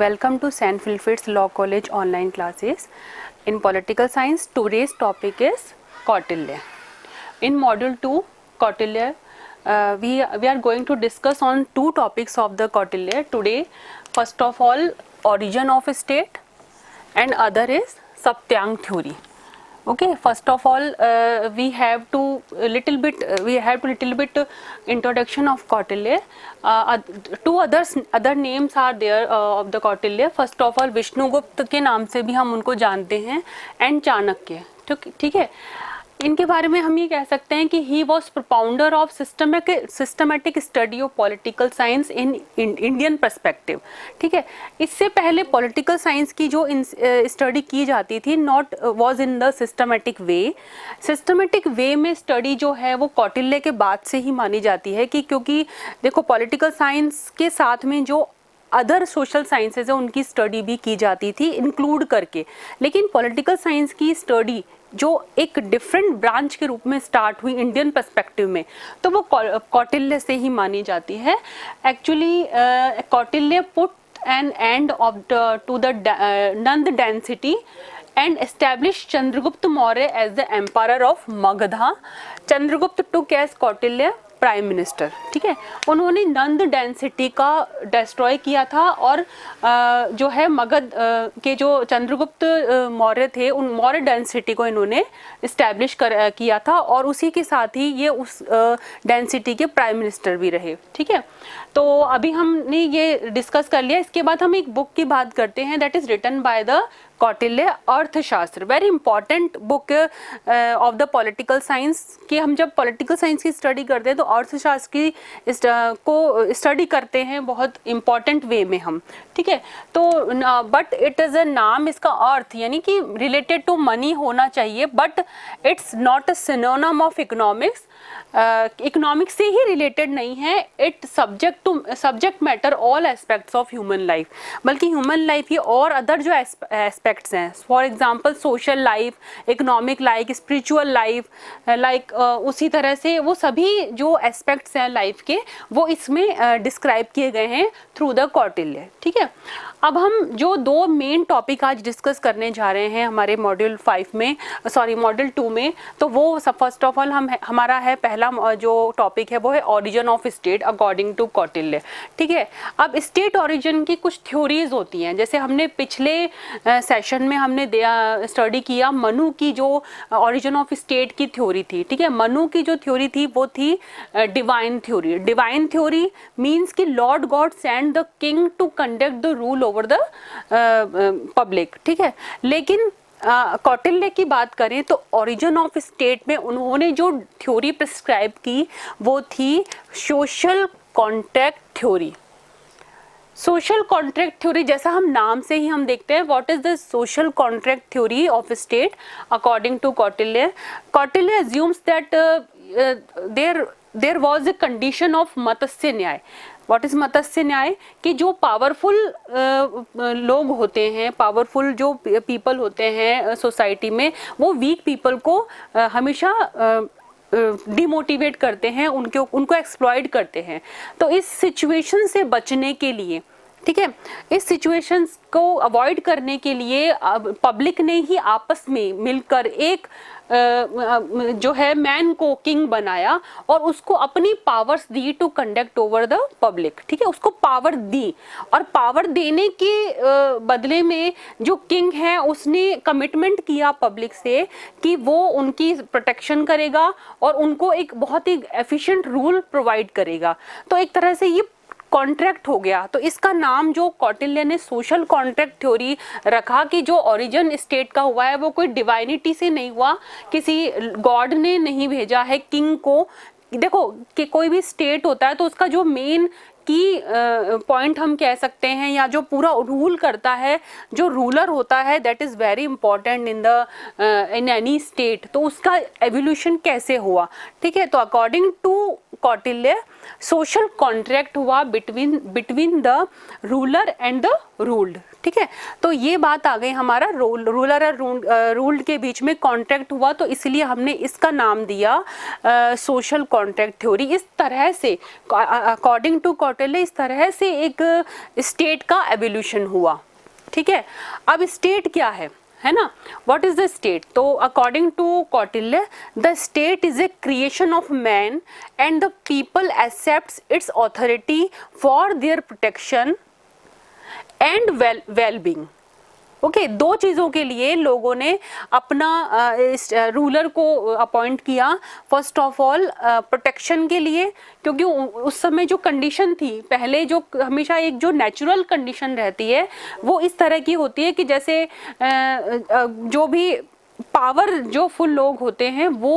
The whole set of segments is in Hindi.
Welcome to St. Wilfrid's Law College online classes. In political science, today's topic is Kautilya. In module 2, Kautilya, we are going to discuss on two topics of the Kautilya today. First of all, origin of a state, and other is Saptyang theory. Okay, first of all, we have to little bit introduction of Kautilya. Two other names are there of the Kautilya. First of all, Vishnugupta के नाम से भी हम उनको जानते हैं, एंड चाणक्य. ठीक है, इनके बारे में हम ये कह सकते हैं कि he was propounder of systematic study of political science in Indian perspective. ठीक है, इससे पहले पॉलिटिकल साइंस की जो स्टडी की जाती थी not was in the systematic way. Systematic way में स्टडी जो है वो कौटिल्य के बाद से ही मानी जाती है कि क्योंकि देखो पॉलिटिकल साइंस के साथ में जो अदर सोशल साइंसेज है उनकी स्टडी भी की जाती थी इंक्लूड करके, लेकिन पॉलिटिकल साइंस की स्टडी जो एक डिफरेंट ब्रांच के रूप में स्टार्ट हुई इंडियन पर्सपेक्टिव में, तो वो कौटिल्य से ही मानी जाती है. Actually Kautilya put an end to the Nanda dynasty and established Chandragupta Maurya as the emperor of Magadha. Chandragupta took as Kautilya prime minister. ठीक है, उन्होंने नंद डेंसिटी का डिस्ट्रॉय किया था और जो है मगध के जो चंद्रगुप्त मौर्य थे उन मौर्य डेंसिटी को इन्होंने इस्टेब्लिश किया था और उसी के साथ ही ये उस डेंसिटी के प्राइम मिनिस्टर भी रहे. ठीक है, तो अभी हमने ये डिस्कस कर लिया. इसके बाद हम एक बुक की बात करते हैं that is written by the Kautilya, Arthashastra. Very important book of the political science. कि हम जब पॉलिटिकल साइंस की स्टडी करते हैं तो अर्थशास्त्र की को स्टडी करते हैं बहुत इंपॉर्टेंट वे में हम. ठीक है, तो बट इट इज़ अ नाम, इसका अर्थ यानी कि रिलेटेड टू मनी होना चाहिए, but it's not a synonym of economics. Economics से ही रिलेटेड नहीं है. It subject matter all aspects of human life, बल्कि ह्यूमन लाइफ की और अदर जो एस्पेक्ट्स हैं, for example social life, economic life, spiritual life, like उसी तरह से वो सभी जो एस्पेक्ट्स हैं लाइफ के वो इसमें डिस्क्राइब किए गए हैं थ्रू द कौटिल्य. ठीक है, अब हम जो दो मेन टॉपिक आज डिस्कस करने जा रहे हैं हमारे मॉड्यूल 2 में, तो वो फर्स्ट ऑफ ऑल हमारा है पहला जो टॉपिक है वो है origin of state according to Kautilya. ठीक है, अब स्टेट ओरिजिन की कुछ थ्योरीज होती हैं. जैसे हमने पिछले सेशन में हमने स्टडी किया मनु की जो ओरिजिन ऑफ स्टेट की थ्योरी थी. ठीक है, मनु की जो थ्योरी थी वो थी divine theory. Divine theory means कि Lord God send the king to conduct the rule over the public. ठीक है, लेकिन कौटिल्य की बात करें तो ओरिजिन ऑफ स्टेट में उन्होंने जो थ्योरी प्रिस्क्राइब की वो थी social contract theory. Social contract theory, जैसा हम नाम से ही हम देखते हैं, what is the social contract theory of state according to Kautilya. Kautilya assumes that there was a condition of Matsya Nyaya. What is मत्स्य न्याय? कि जो पावरफुल लोग होते हैं, पावरफुल जो पीपल होते हैं सोसाइटी में, वो वीक पीपल को हमेशा डिमोटिवेट करते हैं, उनको एक्सप्लॉइट करते हैं. तो इस सिचुएशन से बचने के लिए, ठीक है, इस सिचुएशंस को अवॉइड करने के लिए पब्लिक ने ही आपस में मिलकर एक जो है मैन को किंग बनाया और उसको अपनी पावर्स दी to conduct over the public. ठीक है, उसको पावर दी और पावर देने के बदले में जो किंग है उसने कमिटमेंट किया पब्लिक से कि वो उनकी प्रोटेक्शन करेगा और उनको एक बहुत ही एफिशिएंट रूल प्रोवाइड करेगा. तो एक तरह से ये कॉन्ट्रैक्ट हो गया. तो इसका नाम जो कौटिल्य ने सोशल कॉन्ट्रैक्ट थ्योरी रखा कि जो ओरिजिन स्टेट का हुआ है वो कोई डिवाइनिटी से नहीं हुआ, किसी गॉड ने नहीं भेजा है किंग को. देखो कि कोई भी स्टेट होता है तो उसका जो मेन की पॉइंट हम कह सकते हैं या जो पूरा रूल करता है, जो रूलर होता है, that is very important in any state. तो उसका एवोल्यूशन कैसे हुआ. ठीक है, तो according to Kautilya social contract हुआ between the ruler and the ruled. ठीक है, तो ये बात आ गई हमारा रूलर और रूल्ड के बीच में कॉन्ट्रैक्ट हुआ, तो इसलिए हमने इसका नाम दिया सोशल कॉन्ट्रैक्ट थ्योरी। इस तरह से अकॉर्डिंग टू कौटिल्य इस तरह से एक स्टेट का एवोल्यूशन हुआ। ठीक है, अब स्टेट क्या है ना, व्हाट इज द स्टेट? तो according to Kautilya the state is a creation of man and the people accepts its authority for their protection and well-being. Okay, दो चीज़ों के लिए लोगों ने अपना रूलर को अपॉइंट किया। फर्स्ट ऑफ ऑल प्रोटेक्शन के लिए, क्योंकि उस समय जो कंडीशन थी पहले, जो हमेशा एक जो नेचुरल कंडीशन रहती है वो इस तरह की होती है कि जैसे जो भी पावर जो फुल लोग होते हैं वो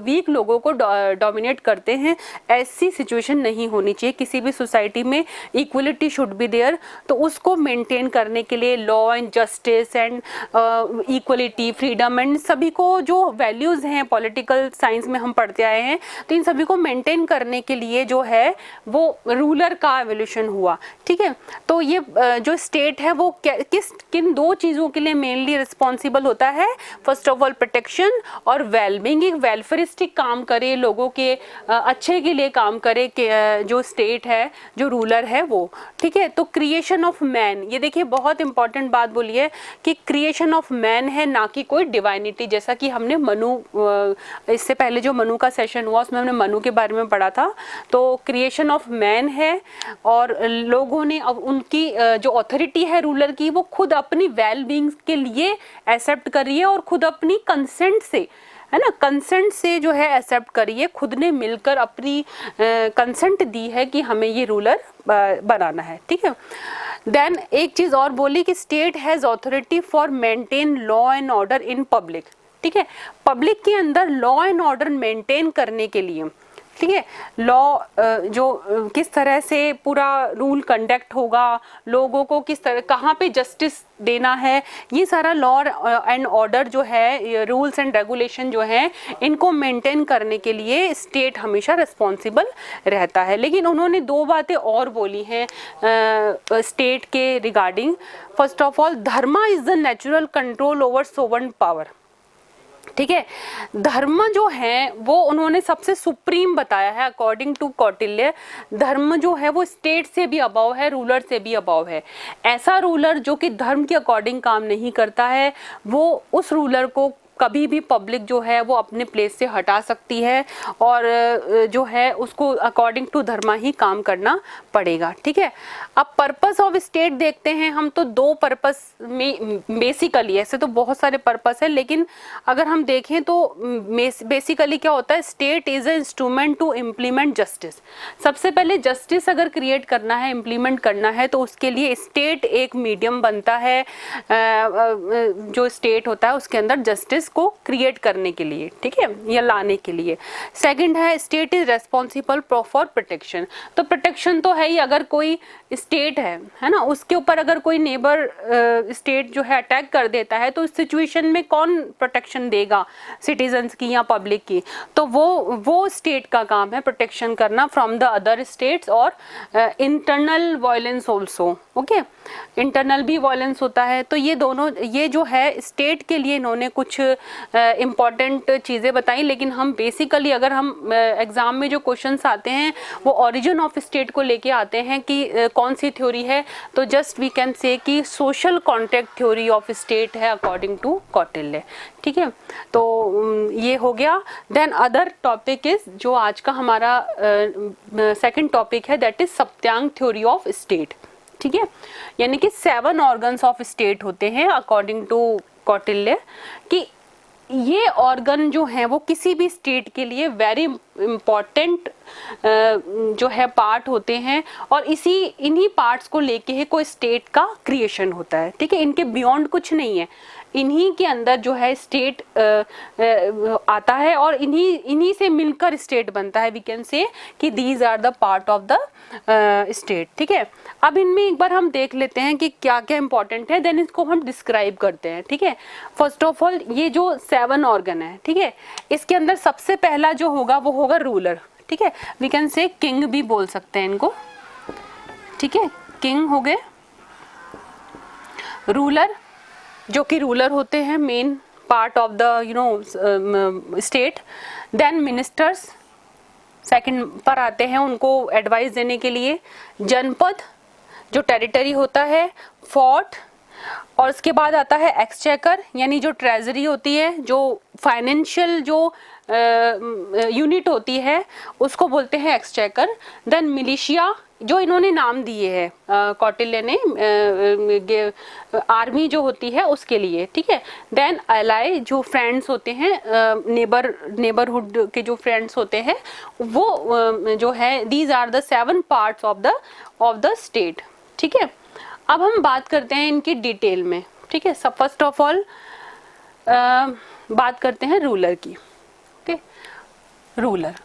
वीक लोगों को डोमिनेट करते हैं। ऐसी सिचुएशन नहीं होनी चाहिए किसी भी सोसाइटी में, इक्वलिटी शुड बी देयर। तो उसको मेंटेन करने के लिए law and justice and equality, freedom and सभी को जो वैल्यूज़ हैं पॉलिटिकल साइंस में हम पढ़ते आए हैं, तो इन सभी को मेंटेन करने के लिए जो है वो रूलर का एवोल्यूशन हुआ। ठीक है, तो ये जो स्टेट है वो किन दो चीज़ों के लिए मेनली रिस्पॉन्सिबल होता है? फर्स्ट ऑफ ऑल प्रोटेक्शन और वेलबींग, एक वेलफेयरिस्टिक काम करे, लोगों के अच्छे के लिए काम करे कि जो स्टेट है, जो रूलर है वो। ठीक है, तो क्रिएशन ऑफ मैन, ये देखिए बहुत इंपॉर्टेंट बात बोली है कि क्रिएशन ऑफ मैन है, ना कि कोई डिवाइनिटी। जैसा कि हमने मनु, इससे पहले जो मनु का सेशन हुआ उसमें हमने मनु के बारे में पढ़ा था। तो क्रिएशन ऑफ मैन है और लोगों ने अब उनकी जो अथॉरिटी है रूलर की वो खुद अपनी वेल बीइंग के लिए एक्सेप्ट कर रही है और खुद अपनी कंसेंट से, है ना, कंसेंट से जो है एक्सेप्ट करिए, खुद ने मिलकर अपनी कंसेंट दी है कि हमें ये रूलर बनाना है। ठीक है, देन एक चीज और बोली कि state has authority for maintain law and order in public. ठीक है, पब्लिक के अंदर लॉ एंड ऑर्डर मेंटेन करने के लिए, ठीक है, लॉ जो किस तरह से पूरा रूल कंडक्ट होगा, लोगों को किस तरह कहाँ पे जस्टिस देना है, ये सारा लॉ एंड ऑर्डर जो है, रूल्स एंड रेगुलेशन जो है, इनको मेंटेन करने के लिए स्टेट हमेशा रिस्पॉन्सिबल रहता है। लेकिन उन्होंने दो बातें और बोली हैं स्टेट के regarding. First of all, Dharma is the natural control over sovereign power. ठीक है, धर्म जो है वो उन्होंने सबसे सुप्रीम बताया है अकॉर्डिंग टू कौटिल्य। धर्म जो है वो स्टेट से भी अबव है, रूलर से भी अबव है। ऐसा रूलर जो कि धर्म के अकॉर्डिंग काम नहीं करता है, वो उस रूलर को कभी भी पब्लिक जो है वो अपने प्लेस से हटा सकती है और जो है उसको अकॉर्डिंग टू धर्म ही काम करना पड़ेगा। ठीक है, अब पर्पस ऑफ स्टेट देखते हैं हम, तो दो पर्पस में बेसिकली, ऐसे तो बहुत सारे पर्पस है लेकिन अगर हम देखें तो बेसिकली क्या होता है, state is a instrument to implement justice. सबसे पहले जस्टिस अगर क्रिएट करना है, इम्प्लीमेंट करना है, तो उसके लिए स्टेट एक मीडियम बनता है, जो स्टेट होता है उसके अंदर जस्टिस को क्रिएट करने के लिए, ठीक है, या लाने के लिए। सेकंड है, state is responsible for protection. तो प्रोटेक्शन तो है ही, अगर कोई स्टेट है ना, उसके ऊपर अगर कोई नेबर स्टेट जो है अटैक कर देता है, तो इस सिचुएशन में कौन प्रोटेक्शन देगा, सिटीजन्स की या पब्लिक की? तो वो स्टेट का काम है प्रोटेक्शन करना फ्रॉम द अदर स्टेट्स और internal violence also. Okay, internal भी वायलेंस होता है। तो ये दोनों, ये जो है स्टेट के लिए इन्होंने कुछ इम्पॉर्टेंट चीज़ें बताई। लेकिन हम बेसिकली अगर हम एग्ज़ाम में जो क्वेश्चंस आते हैं वो ओरिजिन ऑफ स्टेट को लेके आते हैं कि कौन सी थ्योरी है, तो जस्ट वी कैन से कि social contract theory of state है अकॉर्डिंग टू कौटिल्य। ठीक है, तो ये हो गया। देन अदर टॉपिक इज, जो आज का हमारा सेकंड टॉपिक है, that is Saptanga theory of state. ठीक है, यानी कि 7 ऑर्गन्स ऑफ स्टेट होते हैं अकॉर्डिंग टू कौटिल्य, कि ये ऑर्गन जो हैं वो किसी भी स्टेट के लिए वेरी इम्पॉर्टेंट जो है पार्ट होते हैं और इन्हीं पार्ट्स को लेके ही कोई स्टेट का क्रिएशन होता है। ठीक है, इनके बियॉन्ड कुछ नहीं है, इन्हीं के अंदर जो है स्टेट आता है और इन्हीं से मिलकर स्टेट बनता है। वी कैन से कि these are the part of the state. ठीक है, अब इनमें एक बार हम देख लेते हैं कि क्या क्या इंपॉर्टेंट है, देन इसको हम डिस्क्राइब करते हैं। ठीक है, फर्स्ट ऑफ ऑल ये जो 7 ऑर्गन है, ठीक है, इसके अंदर सबसे पहला जो होगा वो होगा रूलर। ठीक है, वी कैन से किंग भी बोल सकते हैं इनको। ठीक है, किंग हो गए, रूलर, जो कि रूलर होते हैं, main part of the state. Then ministers second पर आते हैं, उनको एडवाइस देने के लिए। जनपद, जो टेरिटरी होता है। फोर्ट, और उसके बाद आता है एक्सचेकर, यानी जो ट्रेजरी होती है, जो फाइनेंशियल जो यूनिट होती है, उसको बोलते हैं एक्सचेकर। देन मिलिशिया, जो इन्होंने नाम दिए हैं कौटिल्य ने, आर्मी जो होती है उसके लिए, ठीक है। देन एलाई, जो फ्रेंड्स होते हैं, नेबरहुड के जो फ्रेंड्स होते हैं, वो जो है, these are the 7 parts of the state, ठीक है। अब हम बात करते हैं इनकी डिटेल में, ठीक है। सब फर्स्ट ऑफ ऑल बात करते हैं रूलर की, okay. Ruler,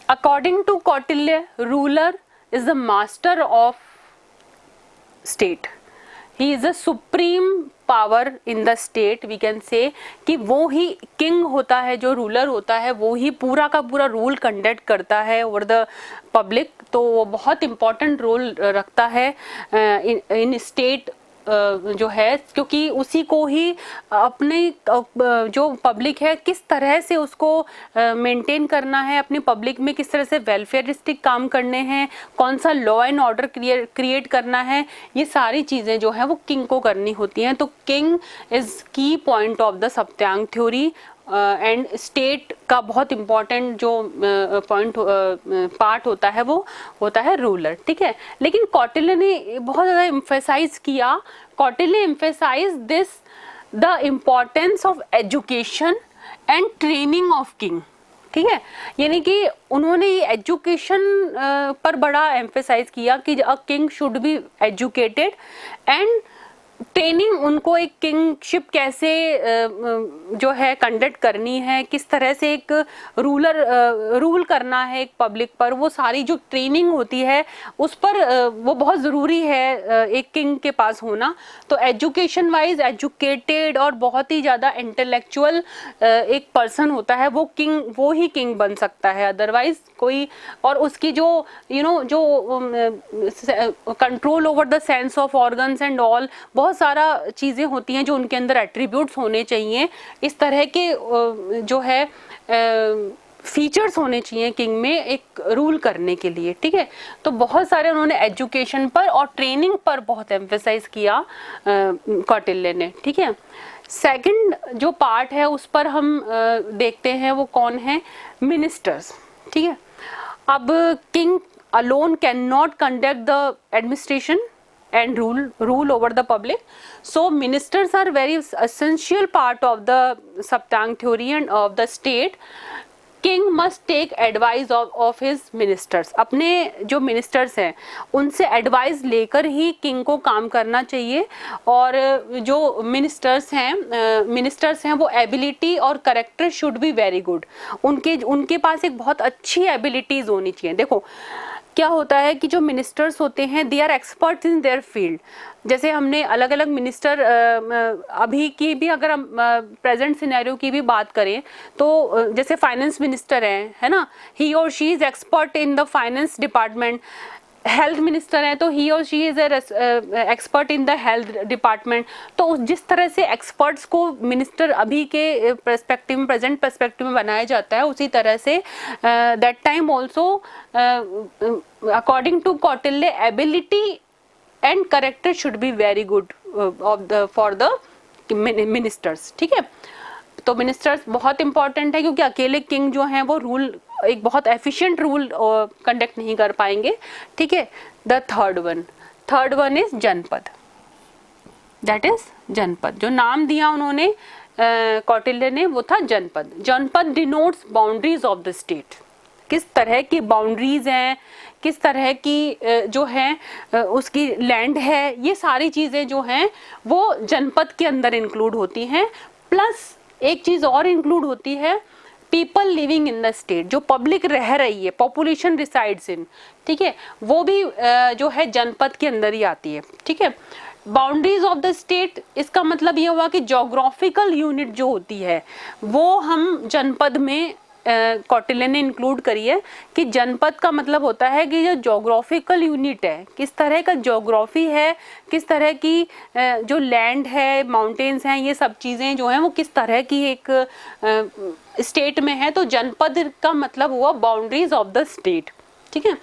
according to Kautilya, ruler is the master of state, he is a supreme power in the state. We can say कि वो ही किंग होता है, जो रूलर होता है वो ही पूरा का पूरा रूल कंडक्ट करता है ओवर द पब्लिक। तो वो बहुत इम्पोर्टेंट रोल रखता है इन स्टेट जो है, क्योंकि उसी को ही अपने जो पब्लिक है किस तरह से उसको मेंटेन करना है, अपनी पब्लिक में किस तरह से वेलफेयरिस्टिक काम करने हैं, कौन सा लॉ एंड ऑर्डर क्रिएट करना है, ये सारी चीज़ें जो है वो किंग को करनी होती हैं। तो king is key point of the Saptanga theory and state का बहुत इम्पॉर्टेंट जो पार्ट होता है वो होता है रूलर, ठीक है। लेकिन कौटिल्य ने बहुत ज़्यादा एम्फेसाइज किया, Kautilya emphasise this the importance of education and training of king, ठीक है। यानी कि उन्होंने ये एजुकेशन पर बड़ा एम्फेसाइज किया कि a king should be educated and training, उनको एक किंगशिप कैसे जो है कंडक्ट करनी है, किस तरह से एक रूल करना है एक पब्लिक पर, वो सारी जो ट्रेनिंग होती है उस पर वो बहुत ज़रूरी है एक किंग के पास होना। तो एजुकेशन वाइज एजुकेटेड और बहुत ही ज़्यादा इंटेलेक्चुअल एक पर्सन होता है वो ही किंग बन सकता है, अदरवाइज कोई। और उसकी जो जो control over the sense of organs and all, बहुत सारा चीज़ें होती हैं जो उनके अंदर एट्रीब्यूट्स होने चाहिए, इस तरह के जो है फीचर्स होने चाहिए किंग में एक रूल करने के लिए, ठीक है। तो बहुत सारे उन्होंने एजुकेशन पर और ट्रेनिंग पर बहुत एम्फेसाइज किया कौटिल्य ने, ठीक है। सेकंड जो पार्ट है उस पर हम देखते हैं वो कौन है, मिनिस्टर्स, ठीक है। अब king alone can not conduct the administration and rule over the public, so ministers are very essential part of the Saptang theory and of the state. King must take advice of his ministers, अपने जो ministers हैं उनसे एडवाइस लेकर ही किंग को काम करना चाहिए। और जो ministers हैं वो एबिलिटी और character should be very good, उनके पास एक बहुत अच्छी एबिलिटीज होनी चाहिए। देखो क्या होता है कि जो मिनिस्टर्स होते हैं they are expert in their field. जैसे हमने अलग अलग मिनिस्टर अभी की भी, अगर हम प्रेजेंट सिनेरियो की भी बात करें तो जैसे फाइनेंस मिनिस्टर है ना, ही और she is expert in the finance department. Health minister है तो ही और she is expert in the health department. तो जिस तरह से एक्सपर्ट्स को मिनिस्टर अभी के पर्सपेक्टिव में, प्रेजेंट पर्सपेक्टिव में बनाया जाता है, उसी तरह से that time also according to Kautilya ability and character should be very good for the ministers, ठीक है। तो मिनिस्टर्स बहुत इंपॉर्टेंट है क्योंकि अकेले किंग जो हैं वो रूल एक बहुत एफिशिएंट रूल कंडक्ट नहीं कर पाएंगे, ठीक है। द थर्ड वन इज जनपद, दैट इज जनपद। जो नाम दिया उन्होंने कौटिल्य ने वो था जनपद। जनपद denotes boundaries of the state, किस तरह की बाउंड्रीज हैं, किस तरह की जो है उसकी लैंड है, ये सारी चीज़ें जो हैं वो जनपद के अंदर इंक्लूड होती हैं। प्लस एक चीज़ और इंक्लूड होती है, people living in the state, जो पब्लिक रह रही है, पॉपुलेशन रिसाइड्स इन, ठीक है, वो भी जो है जनपद के अंदर ही आती है, ठीक है। बाउंड्रीज ऑफ द स्टेट, इसका मतलब ये हुआ कि ज्योग्राफिकल यूनिट जो होती है वो हम जनपद में कौटिल्य ने इंक्लूड करी है कि जनपद का मतलब होता है कि जो जोग्राफिकल यूनिट है, किस तरह का जोग्राफी है, किस तरह की जो लैंड है, माउंटेन्स हैं, ये सब चीज़ें जो हैं वो किस तरह की एक स्टेट में है। तो जनपद का मतलब हुआ बाउंड्रीज ऑफ द स्टेट, ठीक है।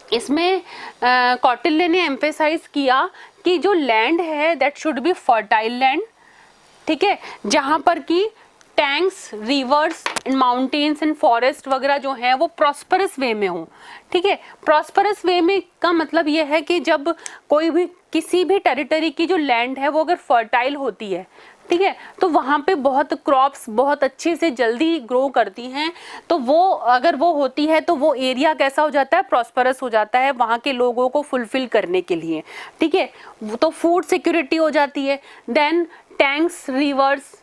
इसमें कौटिल्य ने एम्फेसाइज किया कि जो लैंड है that should be fertile land, ठीक है, जहाँ पर कि tanks, reverse, mountains and forest वगैरह जो है वो प्रॉस्परस वे में हो, ठीक है। प्रॉस्परस वे में का मतलब ये है कि जब कोई भी किसी भी टेरिटरी की जो लैंड है वो अगर फर्टाइल होती है, ठीक है, तो वहाँ पे बहुत क्रॉप्स बहुत अच्छे से जल्दी ग्रो करती हैं। तो वो अगर वो होती है तो वो एरिया कैसा हो जाता है, प्रॉस्परस हो जाता है वहाँ के लोगों को फुलफिल करने के लिए, ठीक है। तो फूड सिक्योरिटी हो जाती है। देन टैंक्स, रिवर्स,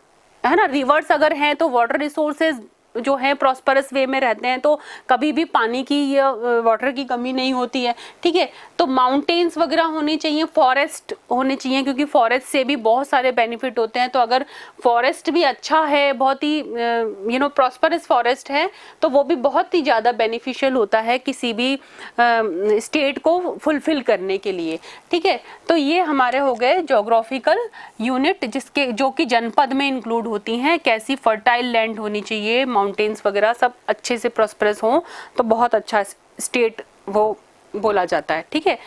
है ना, रिवर्स अगर हैं तो वाटर रिसोर्सेज जो है प्रॉस्परस वे में रहते हैं, तो कभी भी पानी की या वाटर की कमी नहीं होती है, ठीक है। तो माउंटेन्स वगैरह होने चाहिए, फॉरेस्ट होने चाहिए, क्योंकि फॉरेस्ट से भी बहुत सारे बेनिफिट होते हैं। तो अगर फॉरेस्ट भी अच्छा है, बहुत ही प्रॉस्परस फॉरेस्ट है, तो वो भी बहुत ही ज़्यादा बेनिफिशियल होता है किसी भी स्टेट को फुलफिल करने के लिए, ठीक है। तो ये हमारे हो गए जोग्राफिकल यूनिट जिसके जो कि जनपद में इंक्लूड होती हैं। कैसी फर्टाइल लैंड होनी चाहिए, माउंटेन्स वगैरह सब अच्छे से प्रॉस्परस हो तो बहुत अच्छा स्टेट वो बोला जाता है, ठीक है।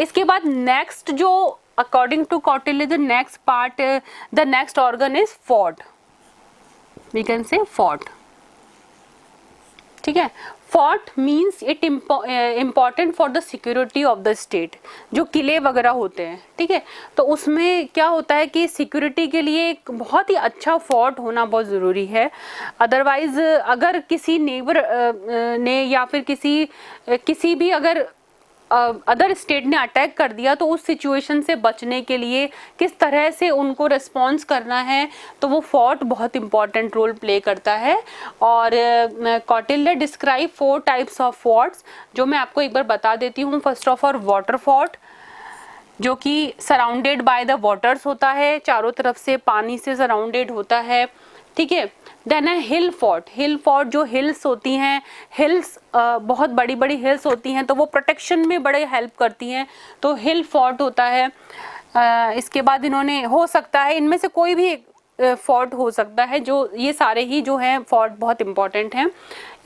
इसके बाद नेक्स्ट जो according to Kautilya the next part, the next organ is fort, we can say fort, ठीक है। Fort means it important for the security of the state, जो किले वगैरह होते हैं, ठीक है। तो उसमें क्या होता है कि सिक्योरिटी के लिए एक बहुत ही अच्छा फोर्ट होना बहुत ज़रूरी है। अदरवाइज अगर किसी नेबर ने या फिर किसी भी अगर अदर स्टेट ने अटैक कर दिया, तो उस सिचुएशन से बचने के लिए किस तरह से उनको रिस्पॉन्स करना है, तो वो फोर्ट बहुत इंपॉर्टेंट रोल प्ले करता है। और Kautilya describe 4 types of forts, जो मैं आपको एक बार बता देती हूँ। First of all water fort, जो कि सराउंडेड बाय द वाटर्स होता है, चारों तरफ से पानी से सराउंडेड होता है, ठीक है। देन है हिल फोर्ट, हिल फोर्ट जो हिल्स होती हैं, हिल्स बहुत बड़ी बड़ी हिल्स होती हैं, तो वो प्रोटेक्शन में बड़े हेल्प करती हैं, तो हिल फोर्ट होता है। इसके बाद इन्होंने, हो सकता है इनमें से कोई भी फोर्ट हो सकता है, जो ये सारे ही जो हैं फोर्ट बहुत इंपॉर्टेंट हैं।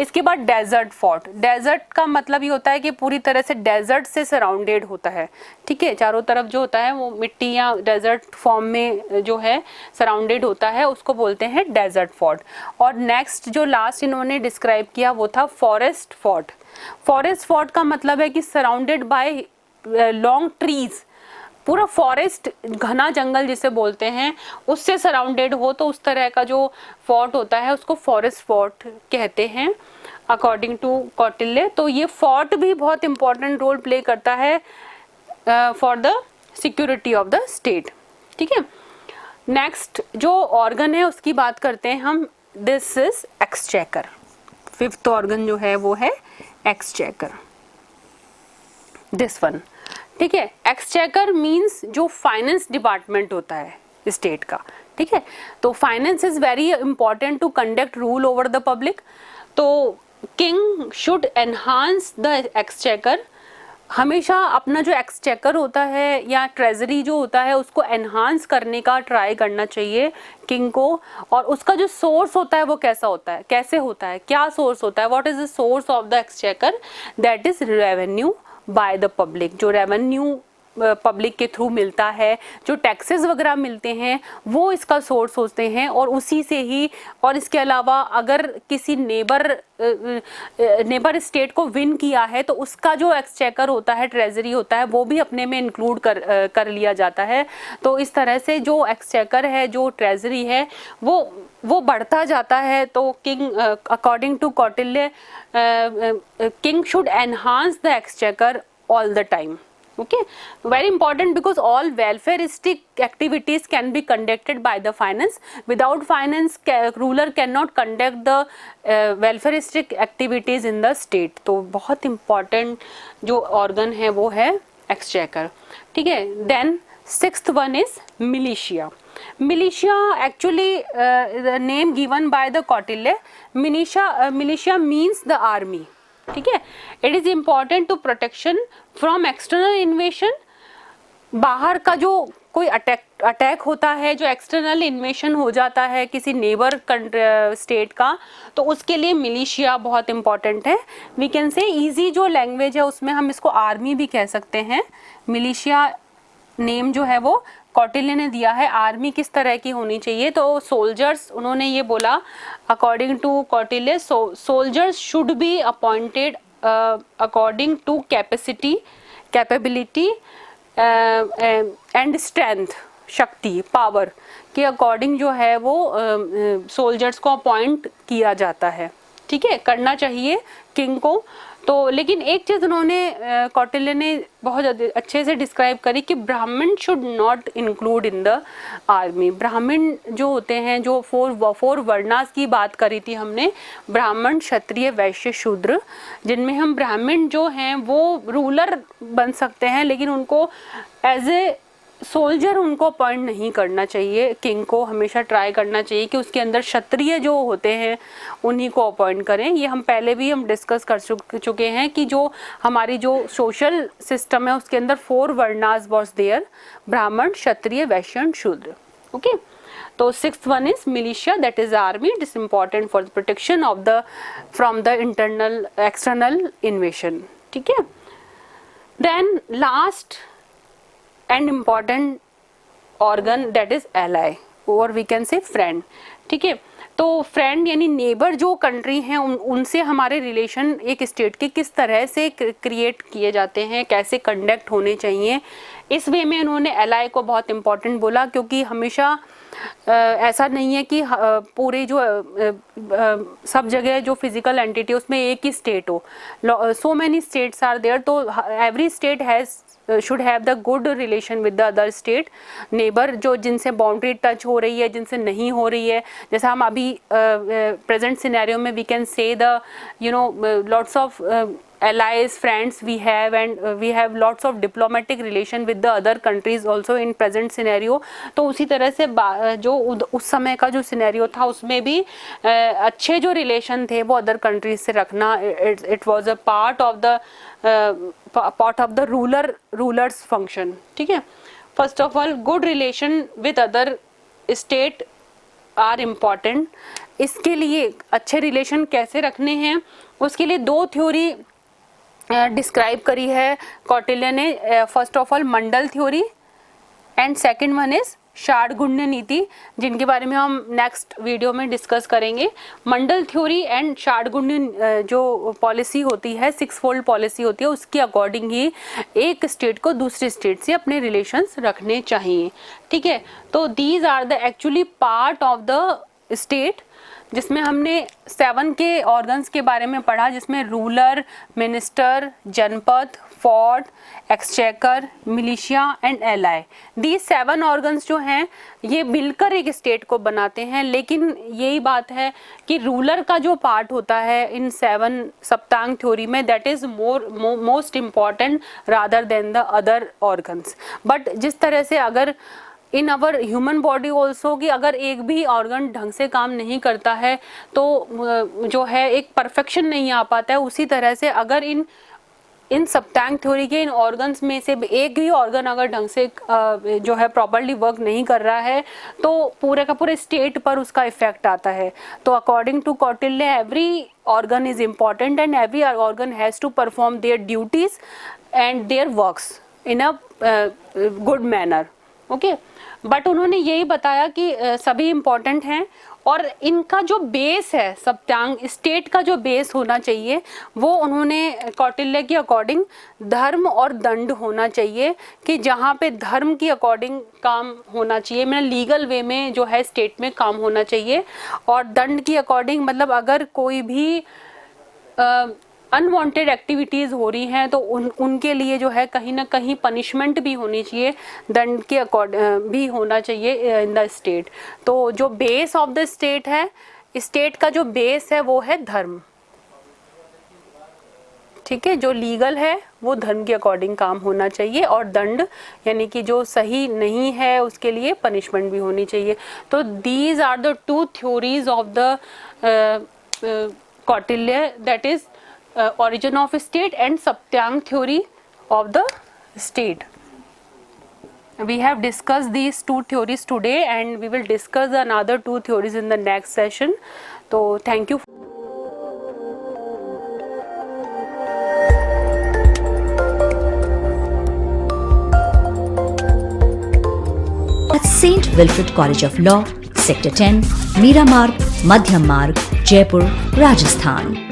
इसके बाद डेजर्ट फोर्ट, डेजर्ट का मतलब ये होता है कि पूरी तरह से डेजर्ट से सराउंडेड होता है, ठीक है, चारों तरफ जो होता है वो मिट्टी या डेजर्ट फॉर्म में जो है सराउंडेड होता है, उसको बोलते हैं डेजर्ट फोर्ट। और नेक्स्ट जो लास्ट इन्होंने डिस्क्राइब किया वो था फॉरेस्ट फोर्ट। फॉरेस्ट फोर्ट का मतलब है कि सराउंडेड बाय लॉन्ग ट्रीज, पूरा फॉरेस्ट, घना जंगल जिसे बोलते हैं, उससे सराउंडेड हो, तो उस तरह का जो फोर्ट होता है उसको फॉरेस्ट फोर्ट कहते हैं अकॉर्डिंग टू कौटिल्य। तो ये फोर्ट भी बहुत इंपॉर्टेंट रोल प्ले करता है for the security of the state, ठीक है। नेक्स्ट जो ऑर्गन है उसकी बात करते हैं हम, this is exchequer. Fifth organ जो है वो है एक्सचेकर, दिस वन, ठीक है। एक्सचेकर मींस जो फाइनेंस डिपार्टमेंट होता है स्टेट का, ठीक है। तो finance is very important to conduct rule over the public. तो king should enhance the exchequer, हमेशा अपना जो एक्सचेकर होता है या ट्रेजरी जो होता है उसको एनहांस करने का ट्राई करना चाहिए किंग को। और उसका जो सोर्स होता है वो कैसा होता है, कैसे होता है, क्या सोर्स होता है, what is the source of the exchequer, that is revenue by the public. जो रेवेन्यू पब्लिक के थ्रू मिलता है, जो टैक्सेस वगैरह मिलते हैं, वो इसका सोर्स होते हैं। और उसी से ही, और इसके अलावा अगर किसी नेबर स्टेट को विन किया है तो उसका जो एक्सचेकर होता है, ट्रेजरी होता है, वो भी अपने में इंक्लूड कर लिया जाता है। तो इस तरह से जो एक्सचेकर है, जो ट्रेजरी है, वो बढ़ता जाता है। तो king according to Kautilya, king should enhance the exchequer all the time, okay, very important, because all welfareistic activities can be conducted by the finance. Without finance, ruler cannot conduct the welfareistic activities in the state. तो बहुत important जो organ है वो है exchequer, ठीक है। Then Sixth one is militia. Militia actually the name given by the Kautilya. Militia means the army. ठीक है. It is important to protection from external invasion. बाहर का जो कोई अटैक होता है, जो एक्सटर्नल इन्वेशन हो जाता है किसी नेबर स्टेट का, तो उसके लिए मिलिशिया बहुत इंपॉर्टेंट है. वी कैन से इजी जो लैंग्वेज है उसमें हम इसको आर्मी भी कह सकते हैं. मिलिशिया नेम जो है वो कौटिल्य ने दिया है. आर्मी किस तरह की होनी चाहिए, तो सोल्जर्स उन्होंने ये बोला according to Kautilya, soldiers should be appointed according to capability and strength, शक्ति, पावर के अकॉर्डिंग जो है वो सोल्जर्स को अपॉइंट किया जाता है. ठीक है, करना चाहिए किंग को. तो लेकिन एक चीज़ उन्होंने कौटिल्य ने बहुत अच्छे से डिस्क्राइब करी कि ब्राह्मण should not include in the army. ब्राह्मण जो होते हैं, जो फोर वर्णास की बात करी थी हमने, ब्राह्मण, क्षत्रिय, वैश्य, शूद्र, जिनमें हम ब्राह्मण जो हैं वो रूलर बन सकते हैं, लेकिन उनको एज ए सोल्जर उनको अपॉइंट नहीं करना चाहिए. किंग को हमेशा ट्राई करना चाहिए कि उसके अंदर क्षत्रिय जो होते हैं उन्हीं को अपॉइंट करें. ये हम पहले भी हम डिस्कस कर चुके हैं कि जो हमारी जो सोशल सिस्टम है उसके अंदर 4 वर्णास वाज देयर, ब्राह्मण, क्षत्रिय, वैश्य एंड शूद्र. ओके, तो 6th one is militia, that is army. It is important for the protection of the from the internal external invasion. ठीक है. Then last and important organ that is ally or we can say friend. ठीक है, तो फ्रेंड यानी नेबर जो कंट्री हैं उनसे हमारे रिलेशन एक स्टेट के किस तरह से क्रिएट किए जाते हैं, कैसे कंडक्ट होने चाहिए, इस वे में उन्होंने एलाई को बहुत इंपॉर्टेंट बोला. क्योंकि हमेशा ऐसा नहीं है कि पूरे जो सब जगह जो फिजिकल एंटिटी उसमें एक ही स्टेट हो. So many states are there, तो every state has should have the good relation with the other state neighbor, जो जिनसे बाउंड्री टच हो रही है, जिनसे नहीं हो रही है. जैसा हम अभी प्रेजेंट सिनेरियो में we can say the lots of allies, friends we have, and we have lots of diplomatic relation with the other countries also in present scenario. तो उसी तरह से जो उस समय का जो सिनेरियो था उसमें भी अच्छे जो रिलेशन थे वो अदर कंट्रीज से रखना, it was a part of the rulers function. ठीक है. First of all good relation with other state are important. इसके लिए अच्छे रिलेशन कैसे रखने हैं उसके लिए 2 थ्योरी डिस्क्राइब करी है कौटिल्य ने. First of all Mandal theory and second one is Shadgunya Niti, जिनके बारे में हम नेक्स्ट वीडियो में डिस्कस करेंगे. मंडल थ्योरी एंड षाड्गुण्य जो पॉलिसी होती है, 6-fold पॉलिसी होती है, उसके अकॉर्डिंग ही एक स्टेट को दूसरे स्टेट से अपने रिलेशंस रखने चाहिए. ठीक है, तो these are the actually part of the state, जिसमें हमने 7 के ऑर्गन्स के बारे में पढ़ा, जिसमें रूलर, मिनिस्टर, जनपद, fort, exchequer, militia and ally. The 7 organs जो हैं ये मिलकर एक स्टेट को बनाते हैं. लेकिन यही बात है कि रूलर का जो पार्ट होता है इन 7 सप्तांग थ्योरी में, that is most important rather than the other organs. But जिस तरह से अगर इन अवर ह्यूमन बॉडी ऑल्सो कि अगर एक भी ऑर्गन ढंग से काम नहीं करता है तो जो है एक परफेक्शन नहीं आ पाता है, उसी तरह से अगर इन सप्तांग थ्योरी के इन ऑर्गन्स में से एक भी ऑर्गन अगर ढंग से जो है प्रॉपर्ली वर्क नहीं कर रहा है तो पूरे का पूरे स्टेट पर उसका इफेक्ट आता है. तो according to Kautilya every organ is important and every organ has to perform their duties and their works in a good manner. Okay, but उन्होंने यही बताया कि सभी इम्पॉर्टेंट हैं और इनका जो बेस है, सप्तांग स्टेट का जो बेस होना चाहिए वो उन्होंने कौटिल्य के अकॉर्डिंग धर्म और दंड होना चाहिए, कि जहाँ पे धर्म की अकॉर्डिंग काम होना चाहिए, मतलब लीगल वे में जो है स्टेट में काम होना चाहिए. और दंड की अकॉर्डिंग मतलब अगर कोई भी अनवांटेड एक्टिविटीज़ हो रही हैं तो उनके लिए जो है कहीं ना कहीं पनिशमेंट भी होनी चाहिए, दंड के अकॉर्डिंग भी होना चाहिए इन द स्टेट. तो जो बेस ऑफ द स्टेट है, स्टेट का जो बेस है वो है धर्म. ठीक है, जो लीगल है वो धर्म के अकॉर्डिंग काम होना चाहिए, और दंड यानी कि जो सही नहीं है उसके लिए पनिशमेंट भी होनी चाहिए। तो these are the two theories of the Kautilya, that is origin of state and Saptang theory of the state. We have discussed these two theories today, and we will discuss another two theories in the next session. So thank you. At St. Wilfrid College of Law, Sector 10, Meera Marg, Madhyam Marg, Jaipur, Rajasthan.